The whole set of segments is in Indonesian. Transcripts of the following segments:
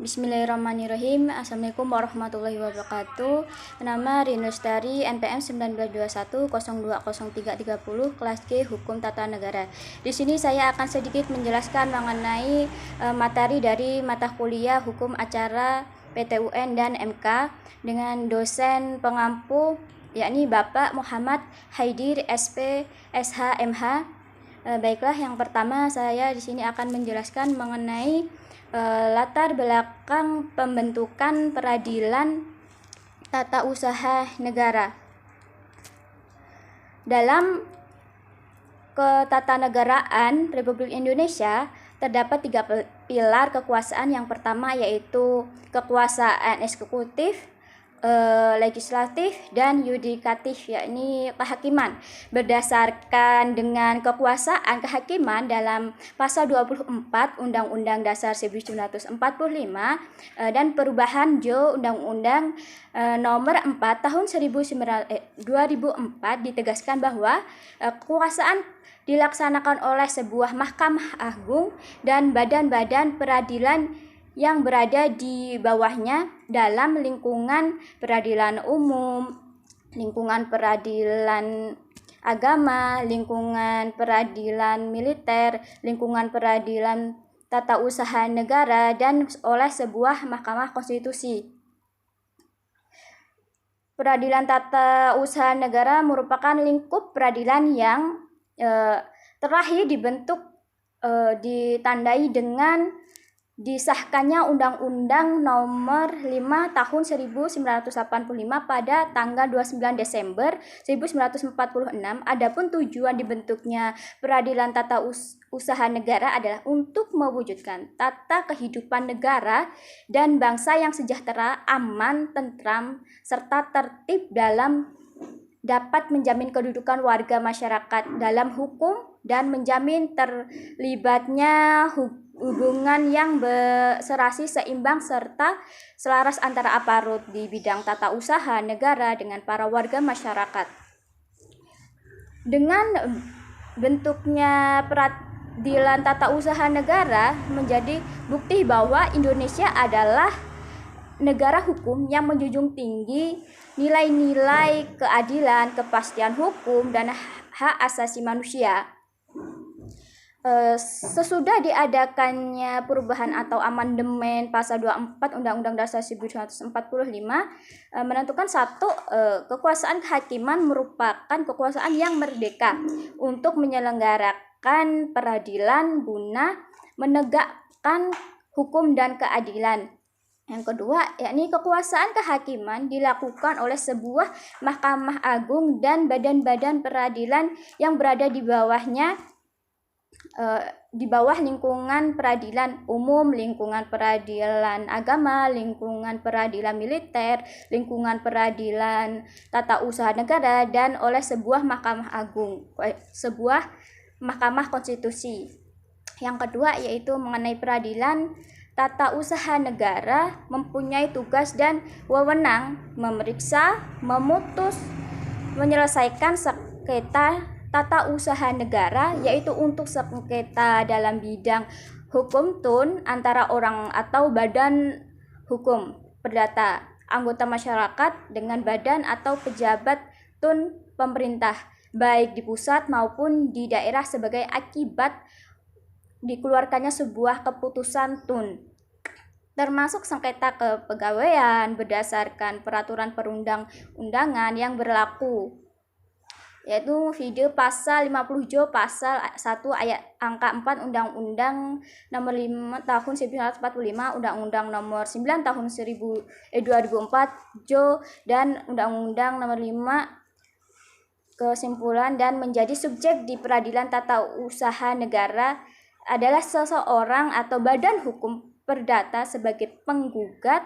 Bismillahirrahmanirrahim. Assalamualaikum warahmatullahi wabarakatuh. Nama Rinustari NPM 1921020330 kelas G Hukum Tata Negara. Di sini saya akan sedikit menjelaskan mengenai materi dari mata kuliah Hukum Acara PTUN dan MK dengan dosen pengampu yakni Bapak Muhammad Haidir SP SH MH. Baiklah, yang pertama saya di sini akan menjelaskan mengenai latar belakang pembentukan peradilan tata usaha negara. Dalam ketatanegaraan Republik Indonesia terdapat 3 pilar kekuasaan. Yang pertama yaitu kekuasaan eksekutif, legislatif, dan yudikatif, yakni kehakiman. Berdasarkan dengan kekuasaan kehakiman dalam pasal 24 Undang-Undang Dasar 1945 dan perubahan Undang-Undang nomor 4 tahun 2004 ditegaskan bahwa kekuasaan dilaksanakan oleh sebuah Mahkamah Agung dan badan-badan peradilan yang berada di bawahnya dalam lingkungan peradilan umum, lingkungan peradilan agama, lingkungan peradilan militer, lingkungan peradilan tata usaha negara, dan oleh sebuah Mahkamah Konstitusi. Peradilan tata usaha negara merupakan lingkup peradilan yang terakhir dibentuk ditandai dengan disahkannya Undang-Undang Nomor 5 Tahun 1985 pada tanggal 29 Desember 1946. Adapun tujuan dibentuknya peradilan tata usaha negara adalah untuk mewujudkan tata kehidupan negara dan bangsa yang sejahtera, aman, tentram, serta tertib dalam dapat menjamin kedudukan warga masyarakat dalam hukum dan menjamin terlibatnya hubungan yang serasi, seimbang, serta selaras antara aparat di bidang tata usaha negara dengan para warga masyarakat. Dengan bentuknya peradilan tata usaha negara menjadi bukti bahwa Indonesia adalah negara hukum yang menjunjung tinggi nilai-nilai keadilan, kepastian hukum, dan hak asasi manusia. Sesudah diadakannya perubahan atau amandemen pasal 24 Undang-Undang Dasar 1945 menentukan satu, kekuasaan kehakiman merupakan kekuasaan yang merdeka untuk menyelenggarakan peradilan guna menegakkan hukum dan keadilan. Yang kedua, yakni kekuasaan kehakiman dilakukan oleh sebuah Mahkamah Agung dan badan-badan peradilan yang berada di bawahnya, di bawah lingkungan peradilan umum, lingkungan peradilan agama, lingkungan peradilan militer, lingkungan peradilan tata usaha negara, dan oleh sebuah Mahkamah Agung, sebuah Mahkamah Konstitusi. Yang kedua yaitu mengenai peradilan tata usaha negara mempunyai tugas dan wewenang memeriksa, memutus, menyelesaikan sengketa tata usaha negara, yaitu untuk sengketa dalam bidang hukum tun antara orang atau badan hukum perdata, anggota masyarakat dengan badan atau pejabat tun pemerintah, baik di pusat maupun di daerah sebagai akibat dikeluarkannya sebuah keputusan tun, termasuk sengketa kepegawaian berdasarkan peraturan perundang-undangan yang berlaku, yaitu video pasal 50 Jo pasal 1 ayat angka 4 Undang-Undang Nomor 5 Tahun 1945, Undang-Undang Nomor 9 Tahun 2004 Jo, dan Undang-Undang Nomor 5 kesimpulan. Dan menjadi subjek di peradilan tata usaha negara adalah seseorang atau badan hukum perdata sebagai penggugat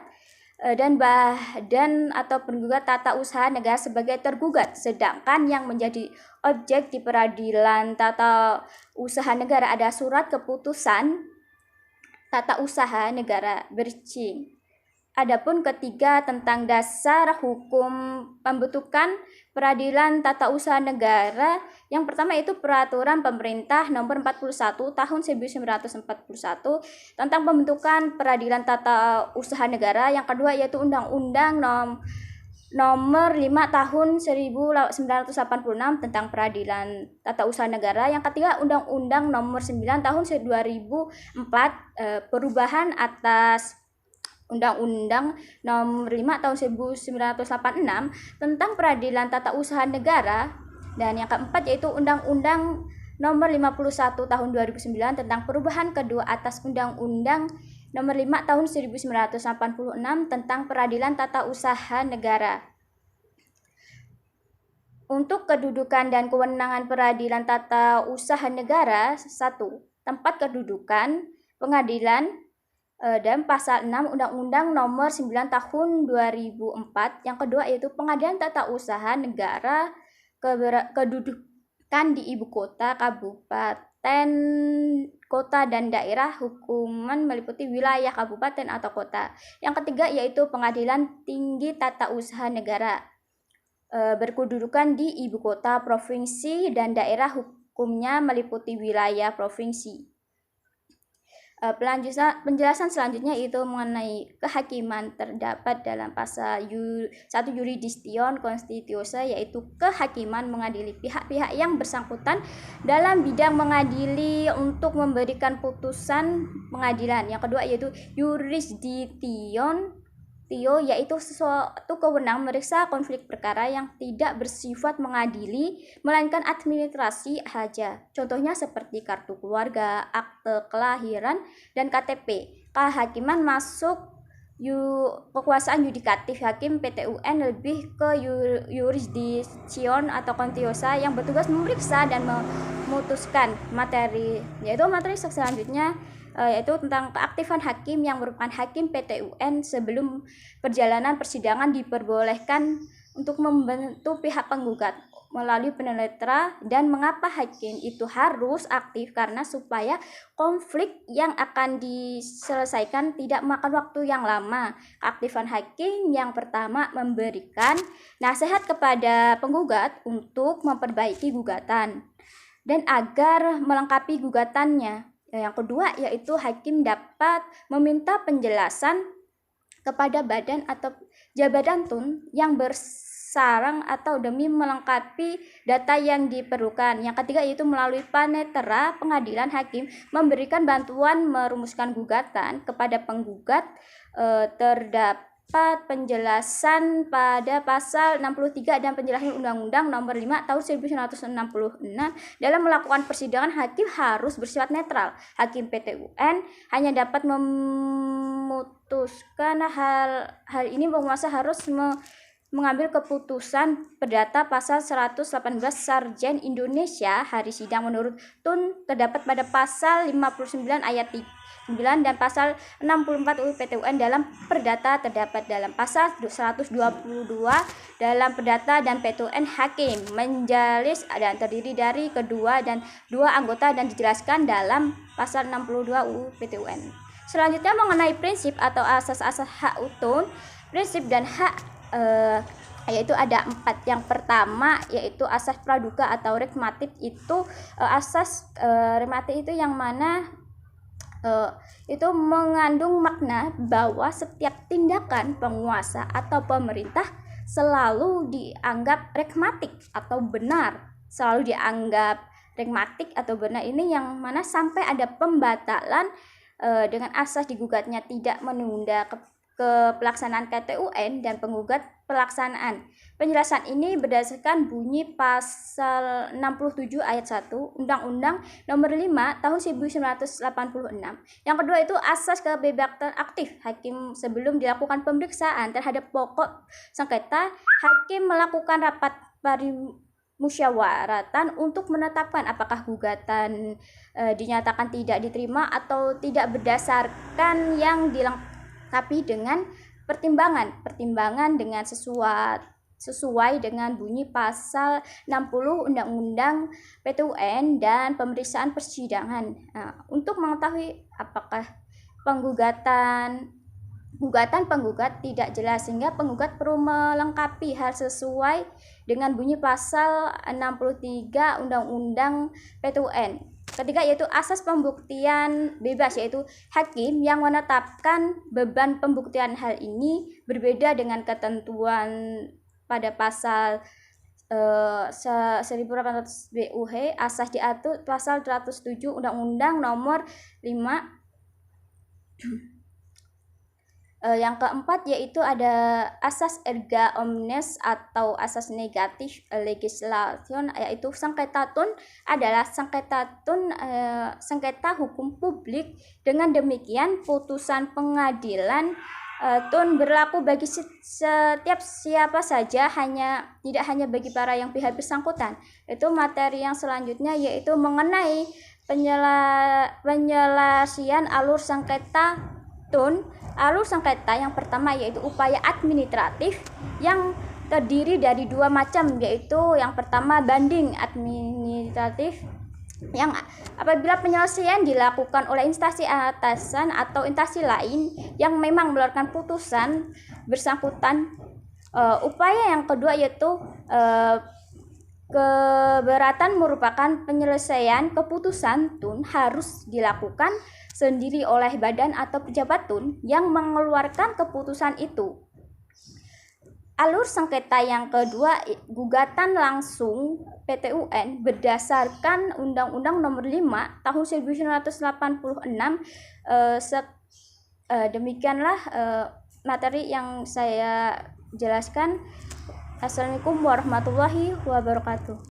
dan badan atau penggugat tata usaha negara sebagai tergugat. Sedangkan yang menjadi objek di peradilan tata usaha negara ada surat keputusan tata usaha negara bercing. Adapun ketiga, tentang dasar hukum pembentukan peradilan tata usaha negara. Yang pertama itu Peraturan Pemerintah Nomor 41 Tahun 1941 tentang pembentukan peradilan tata usaha negara. Yang kedua yaitu Undang-Undang Nomor 5 Tahun 1986 tentang peradilan tata usaha negara. Yang ketiga Undang-Undang Nomor 9 Tahun 2004 perubahan atas Undang-Undang Nomor 5 Tahun 1986 tentang peradilan tata usaha negara. Dan yang keempat yaitu Undang-Undang Nomor 51 Tahun 2009 tentang perubahan kedua atas Undang-Undang Nomor 5 Tahun 1986 tentang peradilan tata usaha negara. Untuk kedudukan dan kewenangan peradilan tata usaha negara, 1. Tempat kedudukan pengadilan dan pasal 6 Undang-Undang Nomor 9 Tahun 2004. Yang kedua yaitu pengadilan tata usaha negara, kedudukan di ibu kota, kabupaten, kota dan daerah, hukuman meliputi wilayah kabupaten atau kota. Yang ketiga yaitu pengadilan tinggi tata usaha negara, berkedudukan di ibu kota, provinsi dan daerah, hukumnya meliputi wilayah provinsi. Penjelasan selanjutnya itu mengenai kehakiman terdapat dalam pasal 1 Jurisdiktion Constitutio, yaitu kehakiman mengadili pihak-pihak yang bersangkutan dalam bidang mengadili untuk memberikan putusan pengadilan. Yang kedua yaitu Jurisdiktion yaitu sesuatu kewenangan meriksa konflik perkara yang tidak bersifat mengadili melainkan administrasi saja. Contohnya seperti kartu keluarga, akte kelahiran, dan KTP. Kehakiman masuk kekuasaan yudikatif. Hakim PT UN lebih ke jurisdiksion atau kontiosa yang bertugas memeriksa dan memutuskan materi. Yaitu materi selanjutnya yaitu tentang keaktifan hakim yang merupakan hakim PT UN sebelum perjalanan persidangan diperbolehkan untuk membantu pihak penggugat melalui penetra. Dan mengapa hakim itu harus aktif? Karena supaya konflik yang akan diselesaikan tidak memakan waktu yang lama. Keaktifan hakim yang pertama memberikan nasihat kepada penggugat untuk memperbaiki gugatan dan agar melengkapi gugatannya. Yang kedua yaitu hakim dapat meminta penjelasan kepada badan atau jabatan yang bersarang atau demi melengkapi data yang diperlukan. Yang ketiga yaitu melalui panitera pengadilan, hakim memberikan bantuan merumuskan gugatan kepada penggugat. Terdapat penjelasan pada pasal 63 dan penjelasan Undang-Undang Nomor 5 Tahun 1966. Dalam melakukan persidangan, hakim harus bersifat netral. Hakim PT UN hanya dapat memutuskan hal ini penguasa harus mengambil keputusan perdata pasal 118 Sarjen Indonesia. Hari sidang menurut Tun terdapat pada pasal 59 ayat 9 dan pasal 64 UU PT UN. Dalam perdata terdapat dalam pasal 122 dalam perdata dan PT UN. Hakim menjalis dan terdiri dari kedua dan dua anggota dan dijelaskan dalam pasal 62 UU PT UN. Selanjutnya mengenai prinsip atau asas-asas hak utun. Prinsip dan hak yaitu ada 4. Yang pertama yaitu asas praduga atau regmatif. Itu asas regmatif itu yang mana itu mengandung makna bahwa setiap tindakan penguasa atau pemerintah selalu dianggap regmatik atau benar. Selalu dianggap regmatik atau benar ini yang mana sampai ada pembatalan dengan asas digugatnya tidak menunda ke pelaksanaan PT UN dan penggugat pelaksanaan. Penjelasan ini berdasarkan bunyi pasal 67 ayat 1 Undang-Undang Nomor 5 Tahun 1986. Yang kedua itu asas kebebasan aktif hakim sebelum dilakukan pemeriksaan terhadap pokok sengketa. Hakim melakukan rapat musyawaratan untuk menetapkan apakah gugatan dinyatakan tidak diterima atau tidak berdasarkan yang dilengkapi dengan pertimbangan dengan sesuai dengan bunyi pasal 60 Undang-Undang PT UN dan pemeriksaan persidangan. Untuk mengetahui apakah penggugatan gugatan penggugat tidak jelas, sehingga penggugat perlu melengkapi hal sesuai dengan bunyi pasal 63 Undang-Undang PT-UN. Ketiga yaitu asas pembuktian bebas, yaitu hakim yang menetapkan beban pembuktian. Hal ini berbeda dengan ketentuan pada pasal 1800 BUH. Asas diatur pasal 107 Undang-Undang Nomor 5. Yang keempat yaitu ada asas erga omnes atau asas negatif legislation, yaitu sengketatun adalah sengketa hukum publik. Dengan demikian putusan pengadilan tun berlaku bagi setiap siapa saja, tidak hanya bagi para yang pihak bersangkutan. Itu materi yang selanjutnya yaitu mengenai penyelesaian alur sengketa tun. Alur sengketa yang pertama yaitu upaya administratif yang terdiri dari dua macam, yaitu yang pertama banding administratif, yang apabila penyelesaian dilakukan oleh instansi atasan atau instansi lain yang memang mengeluarkan putusan bersangkutan. Upaya yang kedua yaitu keberatan merupakan penyelesaian keputusan tun harus dilakukan sendiri oleh badan atau pejabat tun yang mengeluarkan keputusan itu. Alur sengketa yang kedua, gugatan langsung PT-UN berdasarkan Undang-Undang Nomor 5 Tahun 1986. Demikianlah materi yang saya jelaskan. Assalamualaikum warahmatullahi wabarakatuh.